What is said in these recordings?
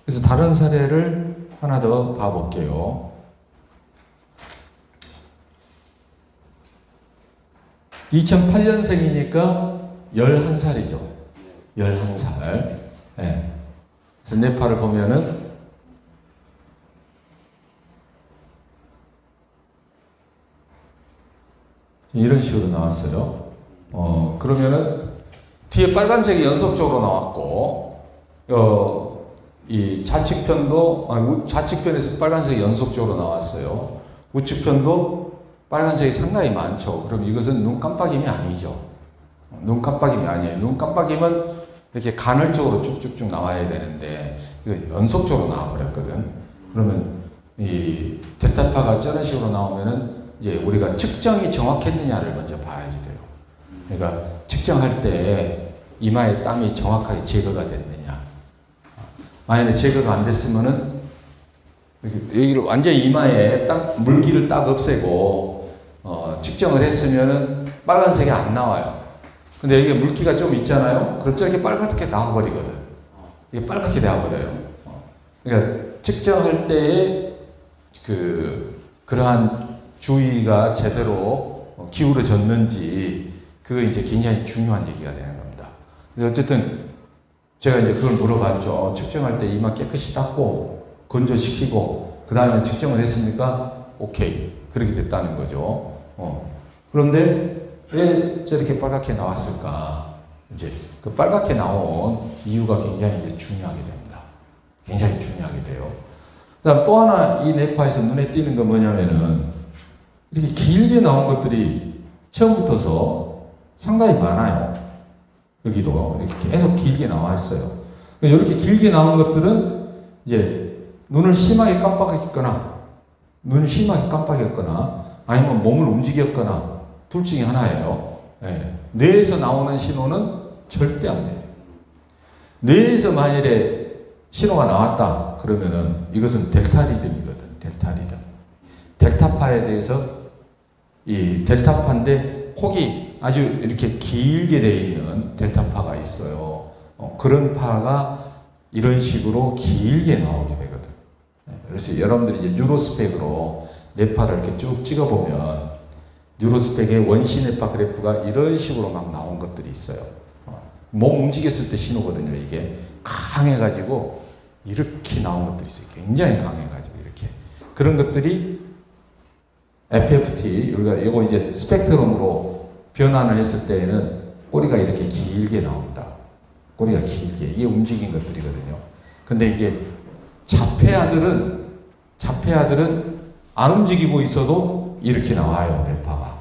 그래서 다른 사례를 하나 더 봐볼게요. 2008년생이니까 11살이죠. 11살. 네. 그래서 네팔을 보면은 이런 식으로 나왔어요. 그러면은 뒤에 빨간색이 연속적으로 나왔고, 이 좌측편에서 빨간색이 연속적으로 나왔어요. 우측편도 빨간색이 상당히 많죠. 그럼 이것은 눈 깜빡임이 아니죠. 눈 깜빡임이 아니에요. 눈 깜빡임은 이렇게 간헐적으로 쭉쭉쭉 나와야 되는데, 이거 연속적으로 나와버렸거든. 그러면 이 델타파가 저런 식으로 나오면은 이제 우리가 측정이 정확했느냐를 먼저 봐야지 돼요. 그러니까 측정할 때 이마에 땀이 정확하게 제거가 됐느냐. 만약에 제거가 안 됐으면은 여기를 완전히 이마에 딱 물기를 딱 없애고 측정을 했으면은 빨간색이 안 나와요. 근데 여기에 물기가 좀 있잖아요. 그럼 저렇게 빨갛게 나와버리거든. 이게 빨갛게 나와버려요. 그러니까 측정할 때에 그러한 주의가 제대로 기울어졌는지 그거 이제 굉장히 중요한 얘기가 되는 겁니다. 어쨌든 제가 이제 그걸 물어봤죠. 측정할 때 이마 깨끗이 닦고 건조시키고 그 다음에 측정을 했습니까? 오케이. 그렇게 됐다는 거죠. 그런데 왜 저렇게 빨갛게 나왔을까? 이제 그 빨갛게 나온 이유가 굉장히 이제 중요하게 됩니다. 굉장히 중요하게 돼요. 그다음 또 하나 이 네파에서 눈에 띄는 건 뭐냐면은 이렇게 길게 나온 것들이 처음부터서 상당히 많아요. 여기도 이렇게 계속 길게 나와 있어요. 이렇게 길게 나온 것들은 이제 눈을 심하게 깜빡했거나, 아니면 몸을 움직였거나, 둘 중에 하나예요. 네. 뇌에서 나오는 신호는 절대 안 돼요. 뇌에서 만일에 신호가 나왔다, 그러면은 이것은 델타 리듬이거든, 델타 리듬. 델타파에 대해서 이 델타파인데 폭이 아주 이렇게 길게 되어 있는 델타파가 있어요. 그런 파가 이런 식으로 길게 나오게 되거든. 그래서 여러분들이 이제 뉴로스펙으로 뇌파를 이렇게 쭉 찍어보면 뉴로스펙의 원시 뇌파 그래프가 이런 식으로 막 나온 것들이 있어요. 몸 움직였을 때 신호거든요. 이게 강해가지고 이렇게 나온 것들이 있어요. 굉장히 강해가지고 이렇게. 그런 것들이 FFT, 우리가 이거 이제 스펙트럼으로 변환을 했을 때에는 꼬리가 이렇게 길게 나온다. 꼬리가 길게. 이게 움직인 것들이거든요. 근데 이제 자폐아들은 안 움직이고 있어도 이렇게 나와요, 뇌파가.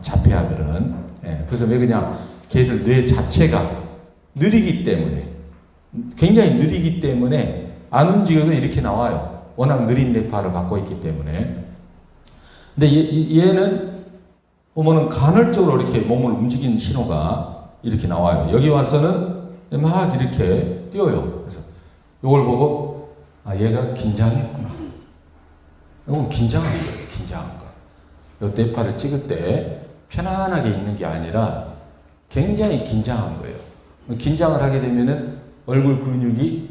자폐아들은. 예, 그래서 왜 그냥 걔들 뇌 자체가 느리기 때문에, 굉장히 느리기 때문에 안 움직여도 이렇게 나와요. 워낙 느린 뇌파를 갖고 있기 때문에. 근데 얘는 보면은 간헐적으로 이렇게 몸을 움직이는 신호가 이렇게 나와요. 여기 와서는 막 이렇게 뛰어요. 그래서 이걸 보고 얘가 긴장했구나. 이건 긴장한 거예요. 긴장한 거. 이 뇌파를 찍을 때 편안하게 있는 게 아니라 굉장히 긴장한 거예요. 긴장을 하게 되면은 얼굴 근육이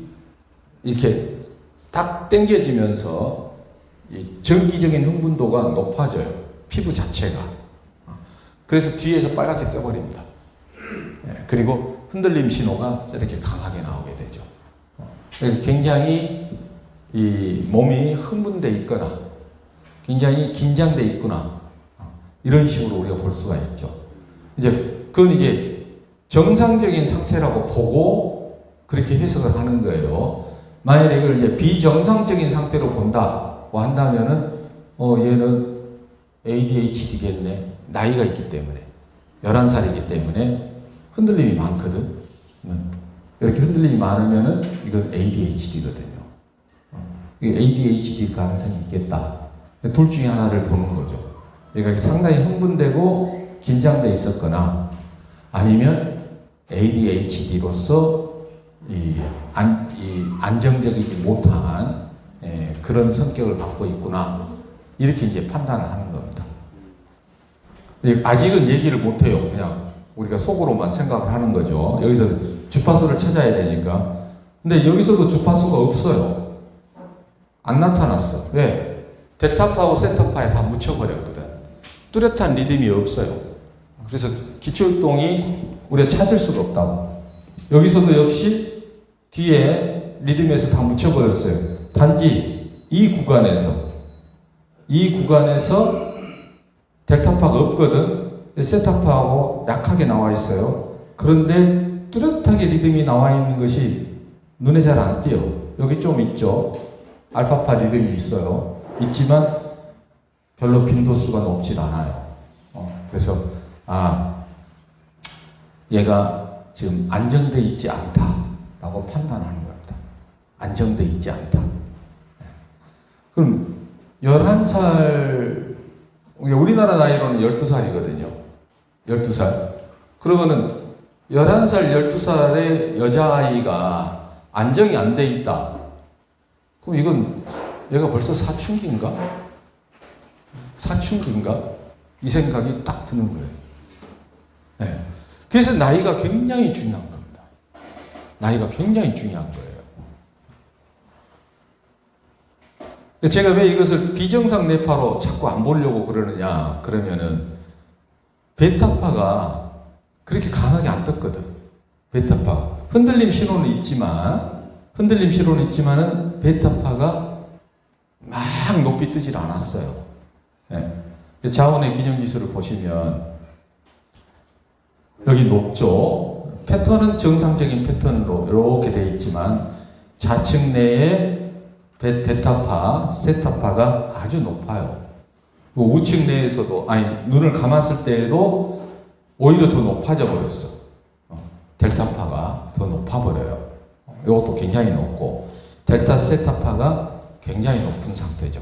이렇게 딱 당겨지면서 이 정기적인 흥분도가 높아져요. 피부 자체가. 그래서 뒤에서 빨갛게 떠버립니다. 그리고 흔들림 신호가 이렇게 강하게 나오게 되죠. 굉장히 이 몸이 흥분돼 있거나 굉장히 긴장돼 있구나. 이런 식으로 우리가 볼 수가 있죠. 그건 이제 정상적인 상태라고 보고 그렇게 해석을 하는 거예요. 만약에 이걸 이제 비정상적인 상태로 본다고 한다면은, 얘는 ADHD겠네. 나이가 있기 때문에. 11살이기 때문에 흔들림이 많거든. 이렇게 흔들림이 많으면은 이건 ADHD거든요. ADHD 가능성이 있겠다. 둘 중에 하나를 보는 거죠. 그러니까 상당히 흥분되고 긴장돼 있었거나 아니면 ADHD로서 안정적이지 못한 그런 성격을 갖고 있구나. 이렇게 이제 판단을 하는 겁니다. 아직은 얘기를 못해요. 그냥 우리가 속으로만 생각을 하는 거죠. 여기서 주파수를 찾아야 되니까 근데 여기서도 주파수가 없어요. 안 나타났어. 왜? 델타파하고 세타파에 다 묻혀버렸거든. 뚜렷한 리듬이 없어요. 그래서 기초율동이 우리가 찾을 수가 없다고. 여기서도 역시 뒤에 리듬에서 다 묻혀버렸어요. 단지 이 구간에서 델타파가 없거든. 세타파하고 약하게 나와 있어요. 그런데 뚜렷하게 리듬이 나와 있는 것이 눈에 잘 안 띄어. 여기 좀 있죠. 알파파 리듬이 있어요. 있지만 별로 빈도수가 높질 않아요. 그래서 얘가 지금 안정되어 있지 않다라고 판단하는 겁니다. 안정되어 있지 않다. 그럼 11살, 우리나라 나이로는 12살이거든요. 12살. 그러면은 11살, 12살의 여자아이가 안정이 안 돼 있다. 그럼 이건 얘가 벌써 사춘기인가? 이 생각이 딱 드는 거예요. 네. 그래서 나이가 굉장히 중요한 겁니다. 나이가 굉장히 중요한 거예요. 제가 왜 이것을 비정상 뇌파로 자꾸 안 보려고 그러느냐? 그러면은 베타파가 그렇게 강하게 안 떴거든. 베타파. 흔들림 신호는 있지만은 베타파가 막 높이 뜨질 않았어요. 네. 자원의 균형지수를 보시면 여기 높죠. 패턴은 정상적인 패턴으로 이렇게 되어 있지만 좌측 내에 베타파, 세타파가 아주 높아요. 우측 내에서도 눈을 감았을 때에도 오히려 더 높아져 버렸어. 델타파가 더 높아버려요. 이것도 굉장히 높고 델타 세타파가 굉장히 높은 상태죠.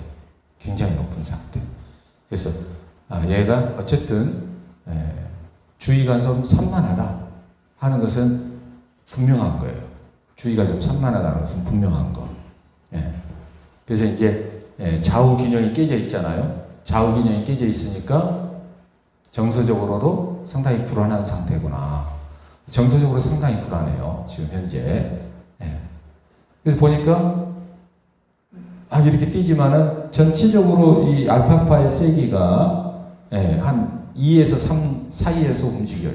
굉장히 높은 상태. 그래서 얘가 어쨌든 주의가 좀 산만하다 하는 것은 분명한 거예요. 주의가 좀 산만하다는 것은 분명한 거. 그래서 이제 좌우 균형이 깨져 있잖아요. 좌우 균형이 깨져 있으니까 정서적으로도 상당히 불안한 상태구나. 정서적으로 상당히 불안해요. 지금 현재. 그래서 보니까 이렇게 뛰지만은 전체적으로 이 알파파의 세기가 한 2에서 3 사이에서 움직여요.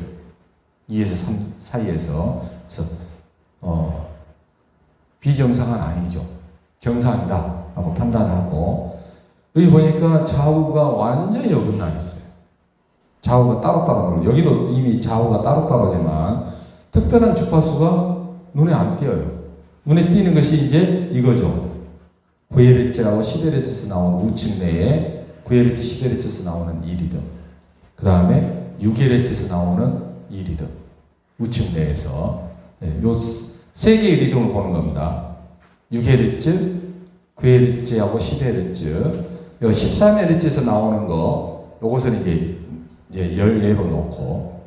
2에서 3 사이에서. 그래서 비정상은 아니죠. 정상이다 하고 판단하고, 여기 보니까 좌우가 완전히 어긋나 있어요. 좌우가 따로따로, 여기도 이미 좌우가 따로따로지만 특별한 주파수가 눈에 안 띄어요. 눈에 띄는 것이 이제 이거죠. 9Hz하고 10Hz에서 나오는 우측 내에 9Hz, 10Hz에서 나오는 1리듬. 그 다음에 6Hz에서 나오는 2리듬. 우측 내에서. 요 세 개의 리듬을 보는 겁니다. 6Hz, 9Hz하고 10Hz. 13Hz에서 나오는 거, 요것은 이제 예로 놓고.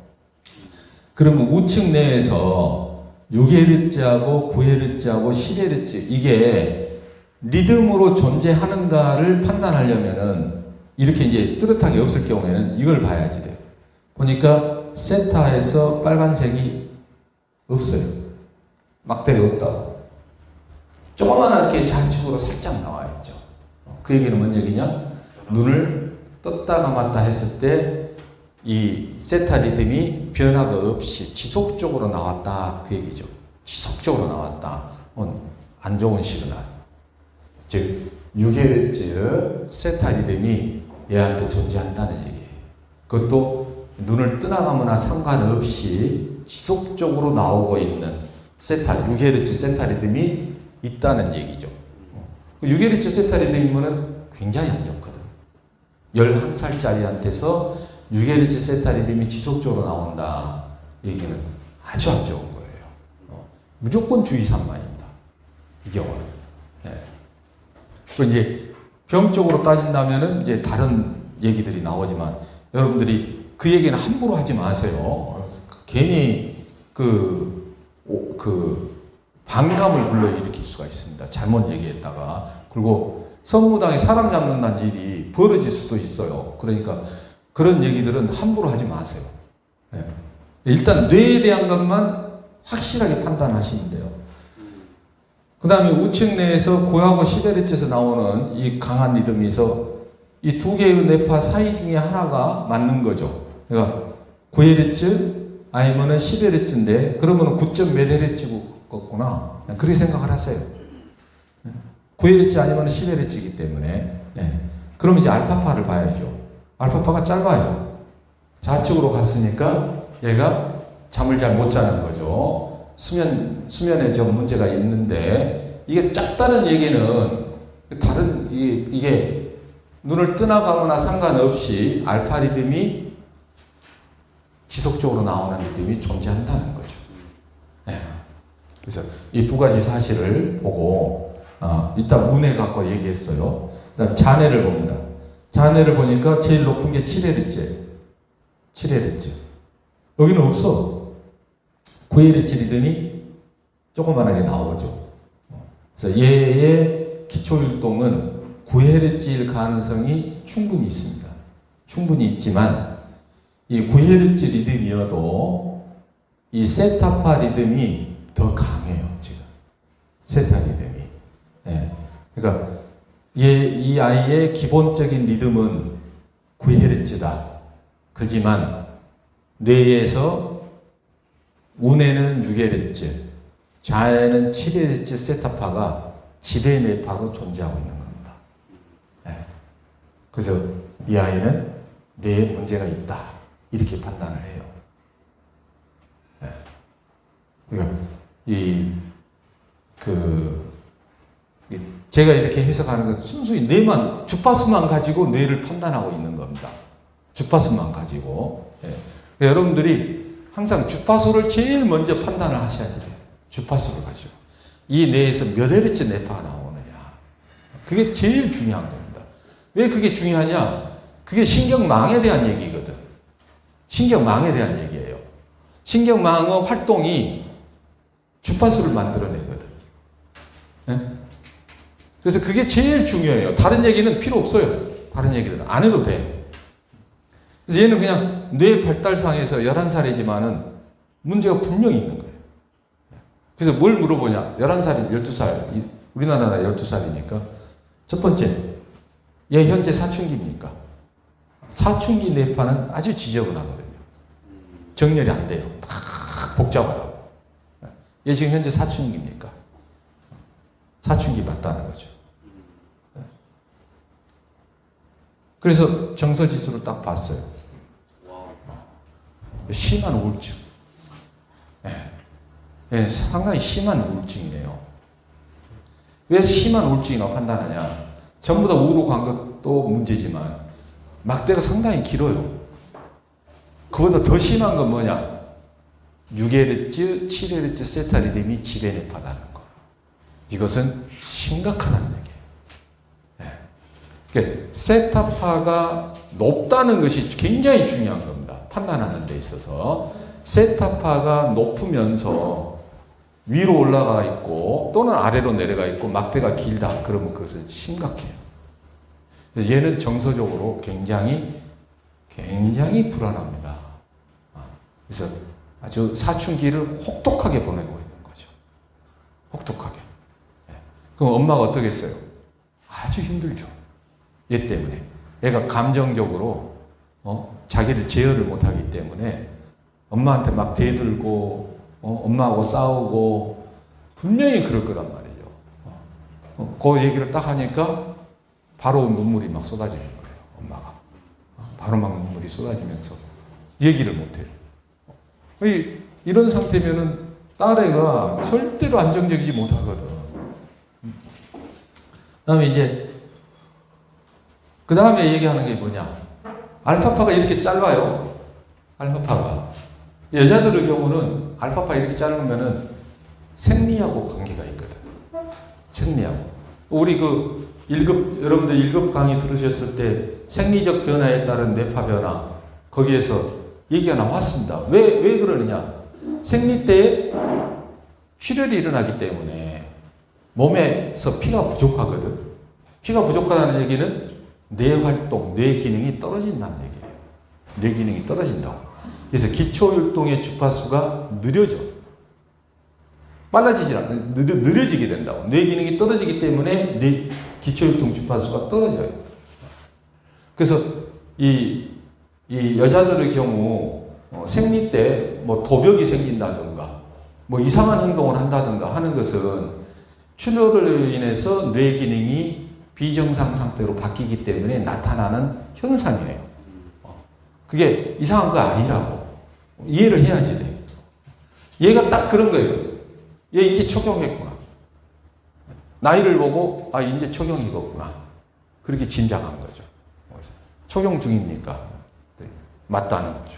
그러면 우측 내에서 6Hz하고 9Hz하고 10Hz, 이게 리듬으로 존재하는가를 판단하려면은 이렇게 이제 뚜렷하게 없을 경우에는 이걸 봐야지 돼요. 보니까 세타에서 빨간색이 없어요. 막대가 없다고. 조그맣게 좌측으로 살짝 나와 있죠. 그 얘기는 뭔 얘기냐? 눈을 떴다 감았다 했을 때 이 세타 리듬이 변화가 없이 지속적으로 나왔다, 그 얘기죠. 지속적으로 나왔다. 안 좋은 시그널. 즉 6Hz 세타 리듬이 얘한테 존재한다는 얘기예요. 그것도 눈을 뜨나가거나 상관없이 지속적으로 나오고 있는 세타, 6Hz 세타 리듬이 있다는 얘기죠. 6Hz 세타 리듬이면은 굉장히 안 좋거든. 11살짜리한테서 6Hz 세타 리듬이 지속적으로 나온다. 얘기는 아주 안 좋은 거예요. 무조건 주의 산만입니다. 이 경우는. 그 이제 병적으로 따진다면은 이제 다른 얘기들이 나오지만 여러분들이 그 얘기는 함부로 하지 마세요. 괜히 반감을 불러일으킬 수가 있습니다. 잘못 얘기했다가. 그리고 성무당에 사람 잡는다는 일이 벌어질 수도 있어요. 그러니까 그런 얘기들은 함부로 하지 마세요. 네. 일단 뇌에 대한 것만 확실하게 판단하시면 돼요. 그 다음에 우측 뇌에서 고하고 10Hz에서 나오는 이 강한 리듬에서 이 두 개의 뇌파 사이 중에 하나가 맞는 거죠. 그러니까 9Hz 아니면은 10Hz인데 그러면은 9몇 Hz겠구나. 그렇게 생각을 하세요. 9Hz 아니면은 10Hz이기 때문에. 네. 그럼 이제 알파파를 봐야죠. 알파파가 짧아요. 좌측으로 갔으니까 얘가 잠을 잘 못 자는 거죠. 수면에 좀 문제가 있는데, 이게 작다는 얘기는 다른, 이게 눈을 뜨나가거나 상관없이 알파 리듬이 지속적으로 나오는 리듬이 존재한다는 거죠. 네. 그래서 이 두 가지 사실을 보고, 일단 운에 갖고 얘기했어요. 그다음 잔해를 봅니다. 잔해를 보니까 제일 높은 게 7Hz. 7Hz. 여기는 없어. 9Hz 리듬이 조그만하게 나오죠. 그래서 얘의 기초율동은 9Hz일 가능성이 충분히 있습니다. 충분히 있지만 이 9Hz 리듬이어도 이 세타파 리듬이 더 강해요. 지금 세타 리듬이. 네. 그러니까 이 아이의 기본적인 리듬은 9Hz다. 그렇지만 뇌에서 운에는 6Hz, 좌에는 7Hz 세타파가 지대 뇌파로 존재하고 있는 겁니다. 네. 그래서 이 아이는 뇌에 문제가 있다. 이렇게 판단을 해요. 네. 그러니까 제가 이렇게 해석하는 건 순수히 뇌만, 주파수만 가지고 뇌를 판단하고 있는 겁니다. 주파수만 가지고. 예. 여러분들이 항상 주파수를 제일 먼저 판단을 하셔야 돼요. 주파수를 가지고. 이 뇌에서 몇 Hz 뇌파가 나오느냐. 그게 제일 중요한 겁니다. 왜 그게 중요하냐? 그게 신경망에 대한 얘기거든. 신경망에 대한 얘기예요. 신경망의 활동이 주파수를 만들어내거든. 예? 그래서 그게 제일 중요해요. 다른 얘기는 필요 없어요. 다른 얘기들은 안 해도 돼. 그래서 얘는 그냥 뇌 발달상에서 11살이지만은 문제가 분명히 있는 거예요. 그래서 뭘 물어보냐? 11살이 12살. 우리나라는 12살이니까. 첫 번째, 얘 현재 사춘기입니까? 사춘기 뇌파는 아주 지저분하거든요. 정렬이 안 돼요. 막 복잡하다고. 얘 지금 현재 사춘기입니까? 사춘기 맞다는 거죠. 그래서 정서지수를 딱 봤어요. 심한 우울증. 예, 상당히 심한 우울증이네요. 왜 심한 우울증이라고 판단하냐? 전부 다 우울로 간 것도 문제지만 막대가 상당히 길어요. 그보다 더 심한 건 뭐냐? 6Hz, 7Hz 세타 리듬이 지배 뇌파다는 거. 이것은 심각하다는 얘기예요. 네. 그러니까 세타파가 높다는 것이 굉장히 중요한 겁니다. 판단하는 데 있어서. 세타파가 높으면서 위로 올라가 있고 또는 아래로 내려가 있고 막대가 길다. 그러면 그것은 심각해요. 얘는 정서적으로 굉장히 불안합니다. 그래서 아주 사춘기를 혹독하게 보내고 있는 거죠. 혹독하게. 그럼 엄마가 어떻겠어요? 아주 힘들죠. 얘 때문에. 얘가 감정적으로 자기를 제어를 못하기 때문에 엄마한테 막 대들고 엄마하고 싸우고 분명히 그럴 거란 말이죠. 그 얘기를 딱 하니까 바로 눈물이 막 쏟아지는 거예요. 엄마가. 바로 막 눈물이 쏟아지면서 얘기를 못해요. 이런 상태면은 딸애가 절대로 안정적이지 못하거든. 그 다음에 얘기하는 게 뭐냐? 알파파가 이렇게 짧아요. 알파파가. 여자들의 경우는 알파파 이렇게 짧으면은 생리하고 관계가 있거든. 생리하고. 우리 여러분들 1급 강의 들으셨을 때 생리적 변화에 따른 뇌파 변화, 거기에서 얘기가 나왔습니다. 왜 그러느냐? 생리 때 출혈이 일어나기 때문에 몸에서 피가 부족하거든. 피가 부족하다는 얘기는 뇌 활동, 뇌 기능이 떨어진다는 얘기예요. 뇌 기능이 떨어진다고. 그래서 기초율동의 주파수가 느려져. 빨라지지 않아. 느려지게 된다고. 뇌 기능이 떨어지기 때문에 뇌 기초율동 주파수가 떨어져요. 그래서 이 여자들의 경우 생리 때 뭐 도벽이 생긴다든가 뭐 이상한 행동을 한다든가 하는 것은 출혈을 인해서 뇌 기능이 비정상 상태로 바뀌기 때문에 나타나는 현상이에요. 그게 이상한 거 아니라고 이해를 해야지 돼. 얘가 딱 그런 거예요. 얘 이제 초경했구나. 나이를 보고 아 이제 초경이겠구나. 그렇게 짐작한 거죠. 초경 중입니까? 네, 맞다는 거죠.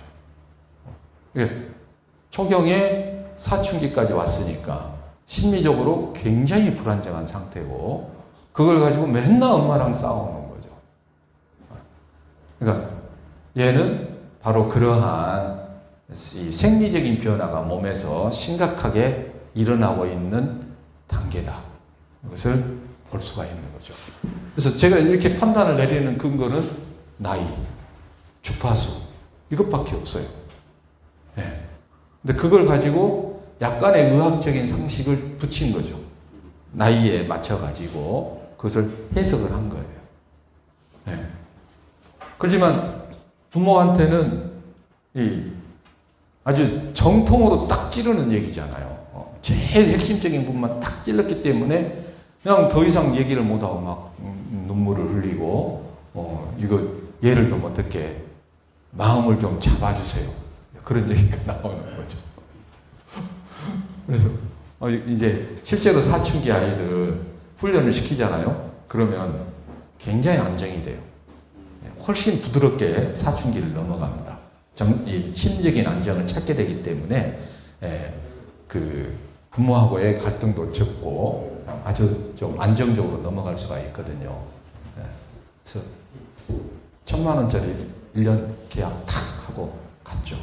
초경에 사춘기까지 왔으니까 심리적으로 굉장히 불안정한 상태고 그걸 가지고 맨날 엄마랑 싸우는 거죠. 그러니까 얘는 바로 그러한 이 생리적인 변화가 몸에서 심각하게 일어나고 있는 단계다. 이것을 볼 수가 있는 거죠. 그래서 제가 이렇게 판단을 내리는 근거는 나이, 주파수 이것밖에 없어요. 네. 근데 그걸 가지고 약간의 의학적인 상식을 붙인 거죠. 나이에 맞춰가지고 그것을 해석을 한 거예요. 네. 그렇지만 부모한테는 아주 정통으로 딱 찌르는 얘기잖아요. 제일 핵심적인 부분만 딱 찔렀기 때문에 그냥 더 이상 얘기를 못하고 막 눈물을 흘리고 이거 얘를 좀 어떻게 마음을 좀 잡아주세요. 그런 얘기가 나오는 거죠. 그래서 이제 실제로 사춘기 아이들 훈련을 시키잖아요. 그러면 굉장히 안정이 돼요. 훨씬 부드럽게 사춘기를 넘어갑니다. 이 심적인 안정을 찾게 되기 때문에 그 부모하고의 갈등도 적고 아주 좀 안정적으로 넘어갈 수가 있거든요. 그래서 1,000만 원짜리 1년 계약 탁 하고 갔죠.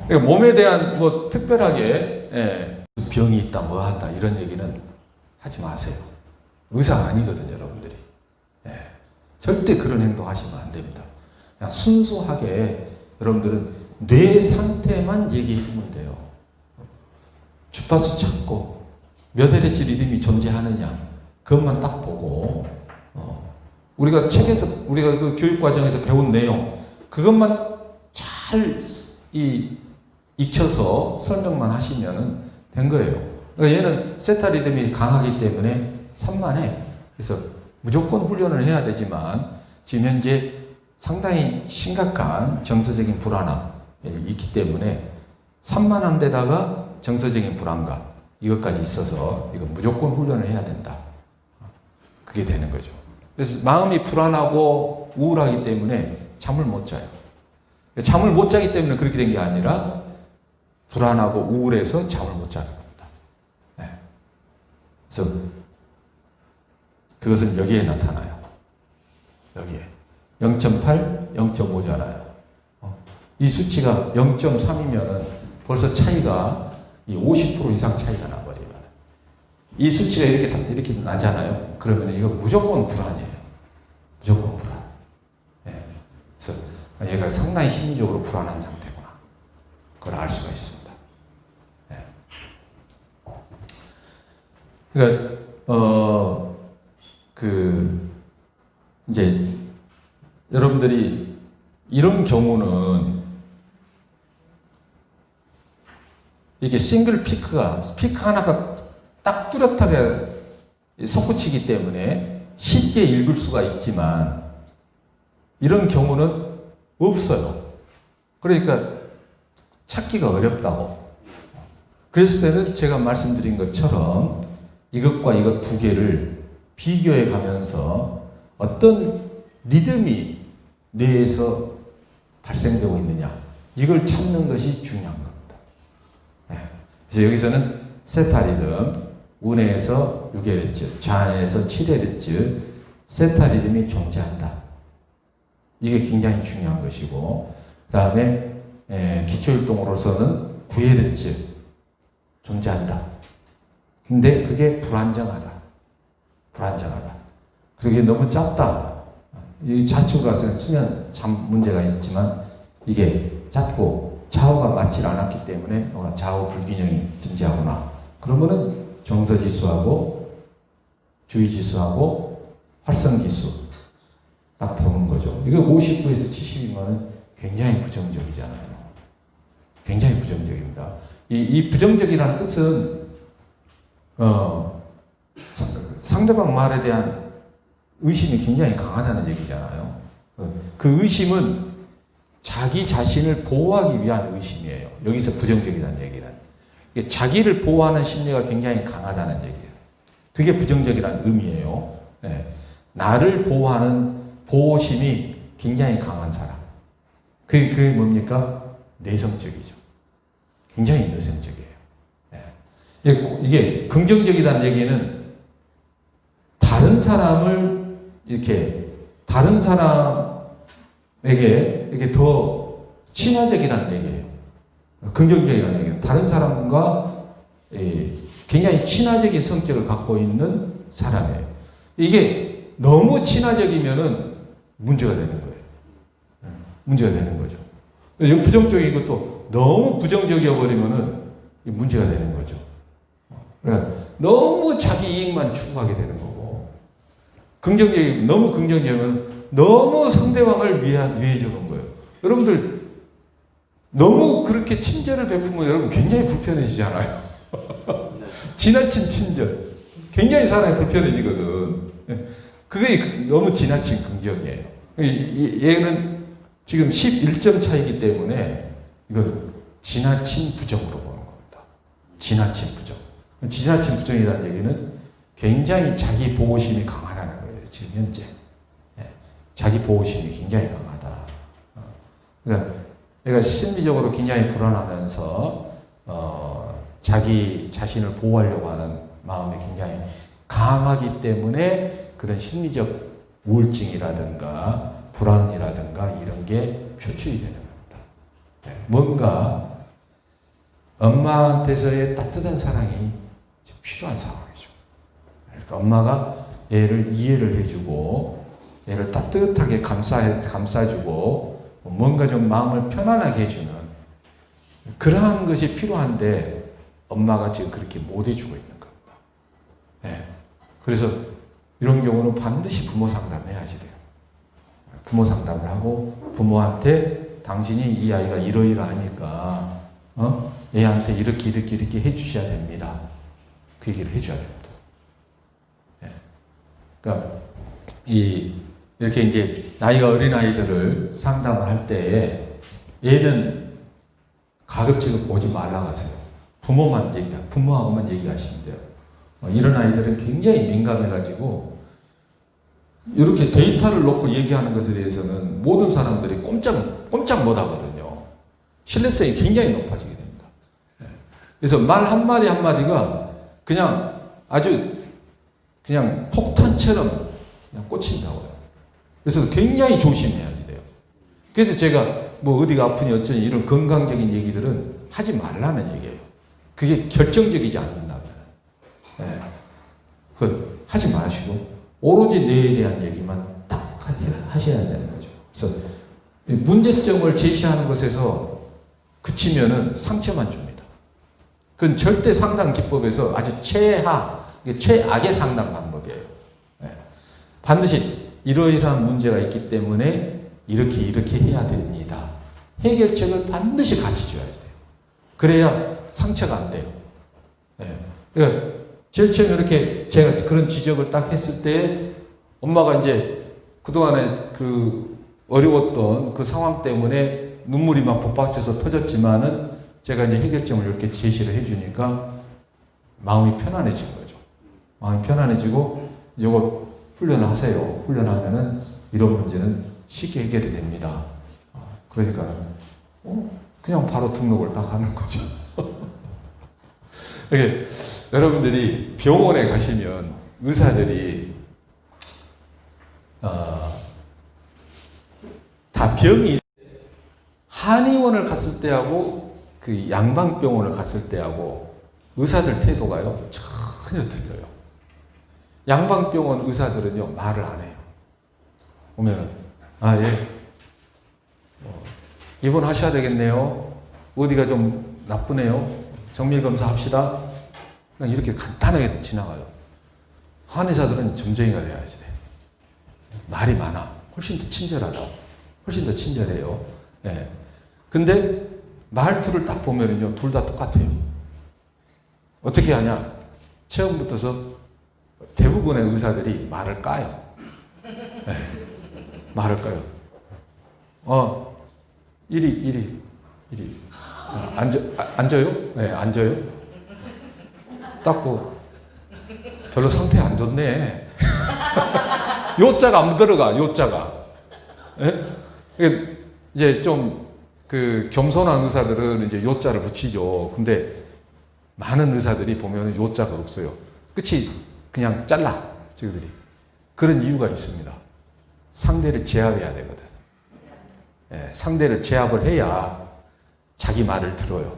그러니까 몸에 대한 뭐 특별하게 병이 있다 뭐 한다 이런 얘기는 하지 마세요. 의사 아니거든요, 여러분들이. 절대 그런 행동 하시면 안 됩니다. 그냥 순수하게 여러분들은 뇌 상태만 얘기해 주면 돼요. 주파수 찾고 몇 헤르츠 리듬이 존재하느냐 그것만 딱 보고 우리가 책에서 우리가 그 교육 과정에서 배운 내용 그것만 잘 익혀서 설명만 하시면은 된 거예요. 그러니까 얘는 세타 리듬이 강하기 때문에 산만해. 그래서 무조건 훈련을 해야 되지만 지금 현재 상당히 심각한 정서적인 불안함이 있기 때문에 산만한 데다가 정서적인 불안감 이것까지 있어서 이거 무조건 훈련을 해야 된다. 그게 되는 거죠. 그래서 마음이 불안하고 우울하기 때문에 잠을 못 자요. 잠을 못 자기 때문에 그렇게 된 게 아니라 불안하고 우울해서 잠을 못 자는 겁니다. 네. 그래서 그것은 여기에 나타나요. 여기에 0.8, 0.5잖아요. 이 수치가 0.3이면은 벌써 차이가 50% 이상 차이가 나버리면 이 수치가 이렇게 나잖아요. 그러면 이거 무조건 불안이에요. 무조건 불안. 네. 그래서 얘가 상당히 심리적으로 불안한 상태구나. 그걸 알 수가 있습니다. 네. 그러니까 이제 여러분들이 이런 경우는 이게 싱글 피크 하나가 딱 뚜렷하게 솟구치기 때문에 쉽게 읽을 수가 있지만 이런 경우는 없어요. 그러니까 찾기가 어렵다고. 그랬을 때는 제가 말씀드린 것처럼 이것과 이것 두 개를 비교해 가면서 어떤 리듬이 뇌에서 발생되고 있느냐 이걸 찾는 것이 중요한 겁니다. 네. 그래서 여기서는 세타 리듬, 우뇌에서 6Hz, 좌뇌에서 7Hz 세타 리듬이 존재한다. 이게 굉장히 중요한 것이고 그 다음에 기초율동으로서는 9Hz 존재한다. 근데 그게 불안정하다. 그게 너무 짧다. 이 자축으로 가서 수면 잠 문제가 있지만 이게 짧고 좌우가 맞질 않았기 때문에 좌우 불균형이 존재하구나. 그러면은 정서지수하고 주의지수하고 활성지수 딱 보는 거죠. 이거 59에서 70이면 굉장히 부정적이잖아요. 굉장히 부정적입니다. 이 부정적이라는 뜻은 상대방 말에 대한 의심이 굉장히 강하다는 얘기잖아요. 그 의심은 자기 자신을 보호하기 위한 의심이에요. 여기서 부정적이라는 얘기는. 자기를 보호하는 심리가 굉장히 강하다는 얘기예요. 그게 부정적이라는 의미예요. 네. 나를 보호하는 보호심이 굉장히 강한 사람. 그게 뭡니까? 내성적이죠. 굉장히 내성적이에요. 네. 이게 긍정적이라는 얘기는 다른 사람을 다른 사람에게 이렇게 더 친화적이라는 얘기예요. 긍정적이라는 얘기는 다른 사람과 굉장히 친화적인 성격을 갖고 있는 사람이에요. 이게 너무 친화적이면은 문제가 되는 거예요. 문제가 되는 거죠. 부정적인 것도 너무 부정적이어 버리면은 문제가 되는 거죠. 그러니까 너무 자기 이익만 추구하게 되는 거고, 너무 긍정적이면 너무 상대방을 위해 주는 거예요. 여러분들 너무 그렇게 친절을 베푸면 여러분 굉장히 불편해지잖아요. 지나친 친절. 굉장히 사람이 불편해지거든. 그게 너무 지나친 긍정이에요. 얘는 지금 11점 차이기 때문에 이거 지나친 부정으로 보는 겁니다. 지나친 부정. 지나친 부정이라는 얘기는 굉장히 자기 보호심이 강하다는 거예요. 지금 현재. 자기 보호심이 굉장히 강하다. 그러니까 심리적으로 굉장히 불안하면서 자기 자신을 보호하려고 하는 마음이 굉장히 강하기 때문에 그런 심리적 우울증이라든가 불안이라든가 이런 게 표출이 되는 겁니다. 뭔가 엄마한테서의 따뜻한 사랑이 필요한 상황이죠. 그러니까 엄마가 얘를 이해를 해주고 얘를 따뜻하게 감싸주고 뭔가 좀 마음을 편안하게 해주는 그러한 것이 필요한데 엄마가 지금 그렇게 못 해주고 있는 겁니다. 네. 그래서 이런 경우는 반드시 부모 상담해야지 돼요. 부모 상담을 하고 부모한테 당신이 이 아이가 이러이러하니까 얘한테 이렇게 해주셔야 됩니다. 그 얘기를 해줘야 됩니다. 네. 그러니까 이렇게 이제 나이가 어린 아이들을 상담을 할 때에 얘는 가급적 오지 말라고 하세요. 부모하고만 얘기하시면 돼요. 이런 아이들은 굉장히 민감해가지고 이렇게 데이터를 놓고 얘기하는 것에 대해서는 모든 사람들이 꼼짝 못 하거든요. 신뢰성이 굉장히 높아지게 됩니다. 그래서 말 한마디 한마디가 아주 폭탄처럼 꽂힌다고요. 그래서 굉장히 조심해야 돼요. 그래서 제가 어디가 아프니 어쩌니 이런 건강적인 얘기들은 하지 말라는 얘기예요. 그게 결정적이지 않는다면. 네. 하지 마시고 오로지 뇌에 대한 얘기만 딱 하셔야 되는 거죠. 그래서 문제점을 제시하는 것에서 그치면은 상처만 줍니다. 그건 절대 상담 기법에서 아주 최악의 상담 방법이에요. 네. 반드시 이러이러한 문제가 있기 때문에 이렇게 해야 됩니다. 해결책을 반드시 같이 줘야 돼요. 그래야 상처가 안 돼요. 네. 그러니까 제일 처음에 이렇게 제가 그런 지적을 딱 했을 때 엄마가 이제 그동안에 어려웠던 그 상황 때문에 눈물이 막 복받쳐서 터졌지만은 제가 이제 해결점을 이렇게 제시를 해주니까 마음이 편안해진 거죠. 마음이 편안해지고 이거 훈련하세요. 훈련하면은 이런 문제는 쉽게 해결이 됩니다. 그러니까 그냥 바로 등록을 딱 하는 거죠. 이게 여러분들이 병원에 가시면 의사들이 다 병이 한의원을 갔을 때하고 그 양방병원을 갔을 때하고 의사들 태도가요 전혀 틀려요. 양방병원 의사들은요 말을 안 해요. 오면은 예 입원하셔야 되겠네요. 어디가 좀 나쁘네요. 정밀검사 합시다. 그냥 이렇게 간단하게 지나가요. 한의사들은 점쟁이가 돼야지 돼. 말이 많아. 훨씬 더 친절하다. 훨씬 더 친절해요. 예. 근데 말투를 딱 보면은요, 둘 다 똑같아요. 어떻게 하냐? 처음부터서 대부분의 의사들이 말을 까요. 예. 말을 까요. 이리. 앉아요? 네, 앉아요. 닦고. 별로 상태 안 좋네. 요자가 안 들어가, 요자가. 예? 이제 좀, 겸손한 의사들은 이제 요자를 붙이죠. 근데 많은 의사들이 보면 요자가 없어요. 끝이 그냥 잘라, 저들이. 그런 이유가 있습니다. 상대를 제압해야 되거든. 예, 상대를 제압을 해야 자기 말을 들어요.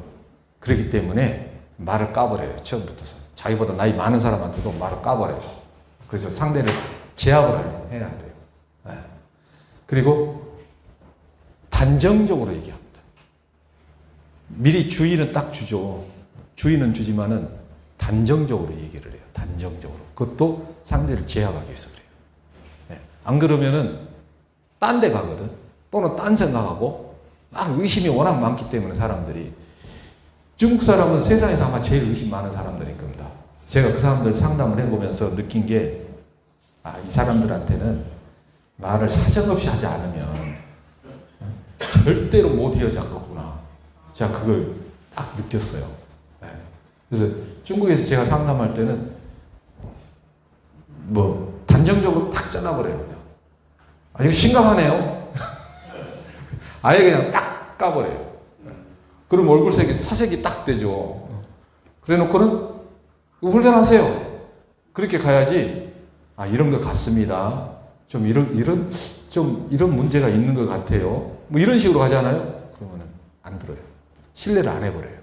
그렇기 때문에 말을 까버려요. 처음부터. 자기보다 나이 많은 사람한테도 말을 까버려요. 그래서 상대를 제압을 해야 돼요. 예. 그리고 단정적으로 얘기합니다. 미리 주의는 딱 주죠. 주의는 주지만은 단정적으로 얘기를 해요. 단정적으로. 그것도 상대를 제압하기 위해서 그래요. 예. 안 그러면은 딴 데 가거든. 또는 딴 생각하고 막 의심이 워낙 많기 때문에 사람들이. 중국 사람은 세상에서 아마 제일 의심 많은 사람들일 겁니다. 제가 그 사람들 상담을 해보면서 느낀 게, 이 사람들한테는 말을 사정없이 하지 않으면 절대로 못 이어잡겠구나. 제가 그걸 딱 느꼈어요. 그래서 중국에서 제가 상담할 때는 단정적으로 탁 잘라버려요. 그냥. 이거 심각하네요. 아예 그냥 딱 까버려요. 그럼 얼굴색이 사색이 딱 되죠. 그래 놓고는 훈련하세요. 그렇게 가야지. 이런 것 같습니다. 좀 이런 문제가 있는 것 같아요. 이런 식으로 가잖아요. 그러면은 안 들어요. 신뢰를 안 해버려요.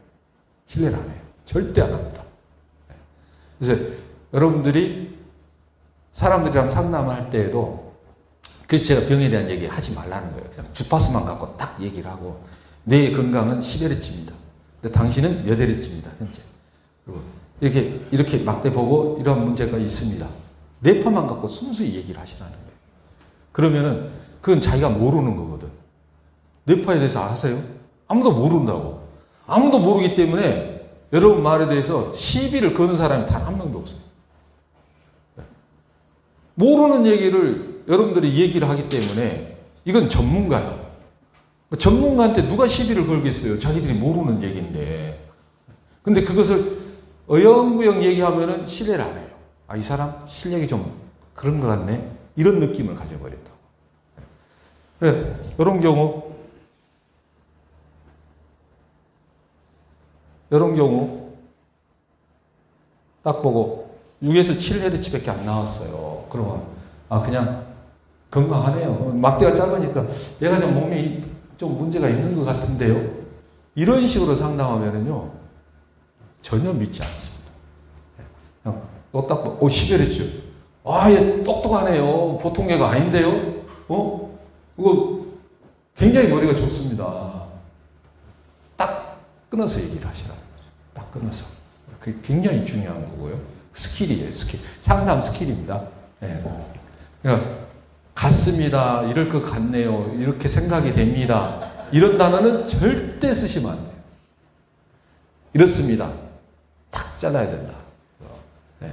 신뢰를 안 해요. 절대 안 합니다. 그래서 여러분들이 사람들이랑 상담할 때에도, 그래서 제가 병에 대한 얘기 하지 말라는 거예요. 그냥 주파수만 갖고 딱 얘기를 하고, 뇌의 건강은 10Hz입니다. 근데 당신은 몇 Hz입니다, 현재. 그리고 이렇게 막대 보고 이런 문제가 있습니다. 뇌파만 갖고 순수히 얘기를 하시라는 거예요. 그러면은 그건 자기가 모르는 거거든. 뇌파에 대해서 아세요? 아무도 모른다고. 아무도 모르기 때문에 여러분 말에 대해서 시비를 거는 사람이 단 한 명도 없어요. 모르는 얘기를 여러분들이 얘기를 하기 때문에 이건 전문가야. 전문가한테 누가 시비를 걸겠어요? 자기들이 모르는 얘기인데. 근데 그것을 어영부영 얘기하면은 신뢰를 안 해요. 이 사람 실력이 좀 그런 것 같네. 이런 느낌을 가져버린다고. 그래, 이런 경우 딱 보고 6에서 7Hz밖에 안 나왔어요. 그러면 그냥 건강하네요. 막대가 짧으니까 얘가 좀 몸이 좀 문제가 있는 것 같은데요. 이런 식으로 상담하면은요 전혀 믿지 않습니다. 그냥 딱 보고 10Hz. 얘 똑똑하네요. 보통 애가 아닌데요. 이거 굉장히 머리가 좋습니다. 딱 끊어서 얘기를 하시라는 거죠. 딱 끊어서. 그게 굉장히 중요한 거고요. 스킬이에요, 스킬. 상담 스킬입니다. 네. 그러니까, 같습니다. 이럴 것 같네요. 이렇게 생각이 됩니다. 이런 단어는 절대 쓰시면 안 돼요. 이렇습니다. 딱 잘라야 된다. 네.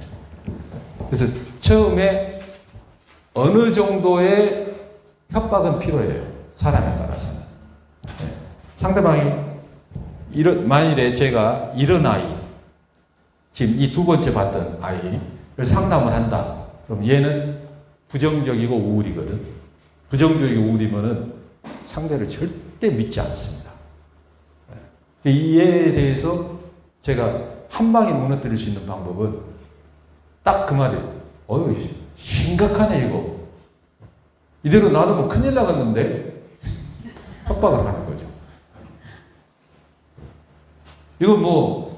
그래서 처음에 어느 정도의 협박은 필요해요. 사람에 따라서는. 네. 상대방이 만일에 제가 이런 아이, 지금 이 두 번째 봤던 아이를 상담을 한다. 그럼 얘는 부정적이고 우울이거든. 부정적이고 우울이면은 상대를 절대 믿지 않습니다. 이에 대해서 제가 한 방에 무너뜨릴 수 있는 방법은 딱 그 말이에요. 심각하네, 이거. 이대로 놔두면 큰일 나겠는데? 협박을 하는 거죠. 이거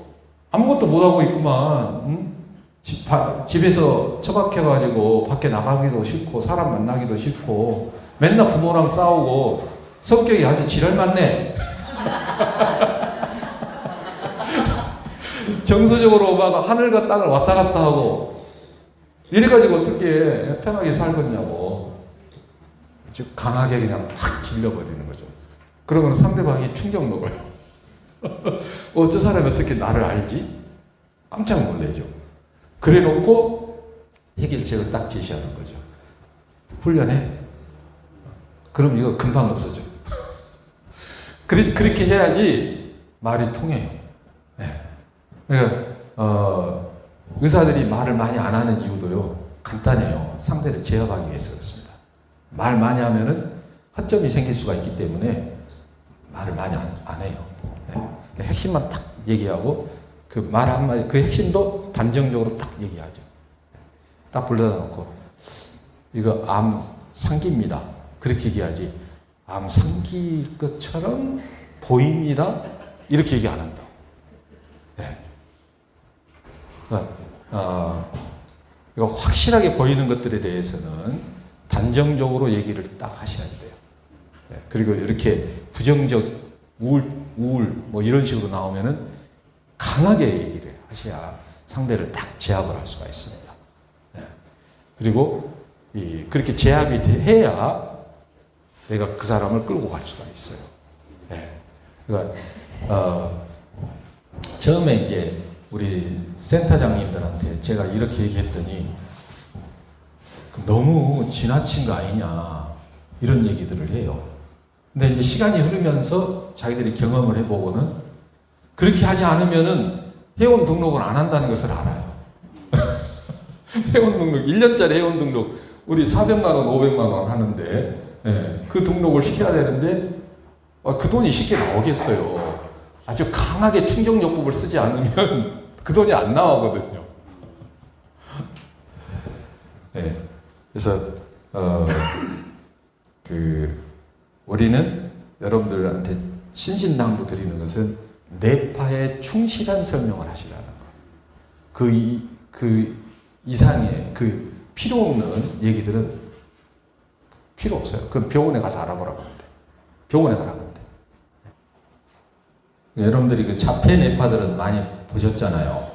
아무것도 못하고 있구만. 응? 집에서 처박혀가지고 밖에 나가기도 싫고 사람 만나기도 싫고 맨날 부모랑 싸우고 성격이 아주 지랄 많네. 정서적으로 막 하늘과 땅을 왔다 갔다 하고 이래가지고 어떻게 편하게 살겠냐고. 즉 강하게 그냥 확 질려버리는 거죠. 그러면 상대방이 충격 먹어요. 저 사람이 어떻게 나를 알지? 깜짝 놀라죠. 그래 놓고 해결책을 딱 제시하는 거죠. 훈련해. 그럼 이거 금방 없어져. 그렇게 해야지 말이 통해요. 네. 그러니까 의사들이 말을 많이 안 하는 이유도요, 간단해요. 상대를 제압하기 위해서 그렇습니다. 말 많이 하면은 허점이 생길 수가 있기 때문에 말을 많이 안 해요. 네. 핵심만 딱 얘기하고 그 말 한마디, 그 핵심도 단정적으로 딱 얘기하죠. 딱 불러다 놓고 이거 암 상기입니다. 그렇게 얘기하지. 암 상기일 것처럼 보입니다. 이렇게 얘기 안 한다. 네. 이거 확실하게 보이는 것들에 대해서는 단정적으로 얘기를 딱 하셔야 돼요. 네. 그리고 이렇게 부정적 우울 뭐 이런 식으로 나오면은 강하게 얘기를 하셔야 상대를 딱 제압을 할 수가 있습니다. 네. 그리고 그렇게 제압이 해야 내가 그 사람을 끌고 갈 수가 있어요. 네. 그러니까 처음에 이제 우리 센터장님들한테 제가 이렇게 얘기했더니 너무 지나친 거 아니냐 이런 얘기들을 해요. 근데 이제 시간이 흐르면서 자기들이 경험을 해보고는 그렇게 하지 않으면은 회원 등록을 안 한다는 것을 알아요. 회원 등록, 1년짜리 회원 등록 우리 400만 원, 500만 원 하는데 예, 그 등록을 시켜야 되는데 그 돈이 쉽게 나오겠어요. 아주 강하게 충격요법을 쓰지 않으면 그 돈이 안 나오거든요. 예, 그래서 우리는 여러분들한테 신신당부 드리는 것은 내파에 충실한 설명을 하시라는 거. 그 이상의 그 필요 없는 얘기들은 필요 없어요. 그럼 병원에 가서 알아보라고 하는데. 병원에 가라고 하는데. 여러분들이 그 자폐 뇌파들은 많이 보셨잖아요.